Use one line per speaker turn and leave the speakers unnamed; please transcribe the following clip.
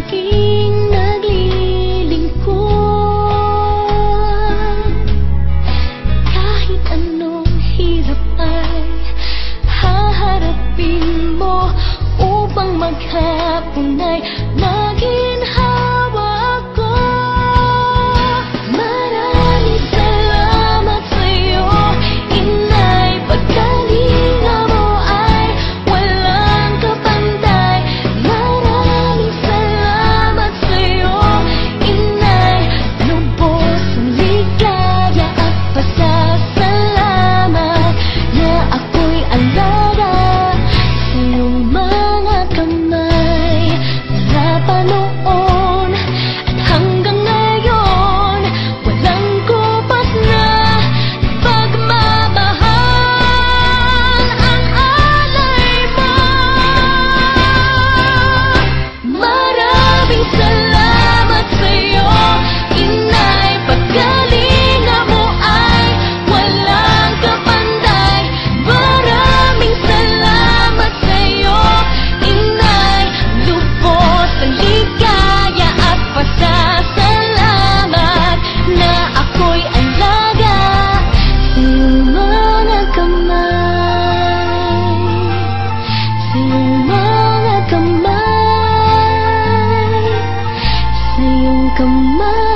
laging naglilingkod. Kahit anong hirap ay haharapin mo upang maghapon ay maging hawa ko. Maraming salamat sa'yo, Inay. Pagkalinga mo ay walang kapantay. Maraming salamat sa'yo, Inay. Lubos ang ligaya at pasasalamat na ako'y alaga sa iyong mga kamay. Mula pa noon at hanggang ngayon, walang kupas na pagmamahal ang alay mo. Maraming salamat sa'yo, Inay. Pagkalinga mo ay walang kapantay. Maraming salamat sa'yo, Inay. Lubos ang ligaya at pasasalamat na ako'y alaga sa iyong mga kamay. Sa iyong mga kamay. Sa iyong kamay.